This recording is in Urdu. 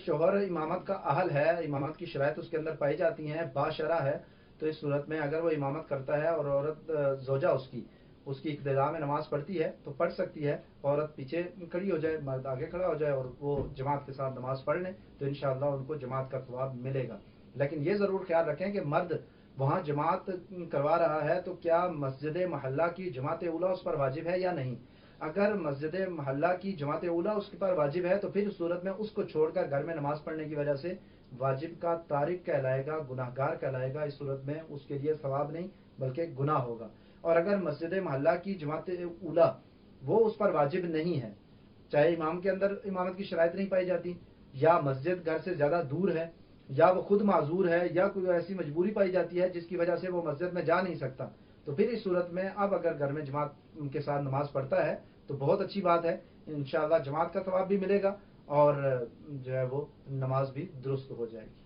شوہر امامت کا اہل ہے، امامت کی شرائط اس کے اندر پائی جاتی ہیں، باشرہ ہے، تو اس صورت میں اگر وہ امامت کرتا ہے اور عورت زوجہ اس کی اقتداء میں نماز پڑھتی ہے تو پڑھ سکتی ہے، عورت پیچھے کھڑی ہو جائے، مرد آگے کھڑا ہو جائے اور وہ جماعت کے ساتھ نماز پڑھ لیں تو انشاءاللہ ان کو جماعت کا ثواب ملے گا۔ لیکن یہ ضرور خیال رکھیں کہ مرد وہاں جماعت کروا رہا ہے تو کیا مسجد محلہ کی جماعت اولیٰ اس پر واجب ہے یا نہیں۔ اگر مسجد محلہ کی جماعت اولیٰ اس کے پر واجب ہے تو پھر اس صورت میں اس کو چھوڑ کر گھر میں نماز پڑھنے کی وجہ سے واجب کا تارک کہلائے گا، گناہ گار کہلائے گا، اس صورت میں اس کے لیے ثواب نہیں بلکہ گناہ ہوگا۔ اور اگر مسجد محلہ کی جماعت اولیٰ وہ اس پر واجب نہیں ہے، چاہے امام کے اندر امامت کی شرائط نہیں پائی جاتی، یا مسجد گھر سے زیادہ دور ہے، یا وہ خود معذور ہے، یا کوئی ایسی مجبوری پائی جاتی ہے جس کی وجہ سے وہ مسجد میں جا نہیں سکتا، تو پھر اس صورت میں اب اگر گھر میں جماعت کے ساتھ نماز پڑھتا ہے تو بہت اچھی بات ہے، انشاءاللہ جماعت کا ثواب بھی ملے گا اور جو ہے وہ نماز بھی درست ہو جائے گی۔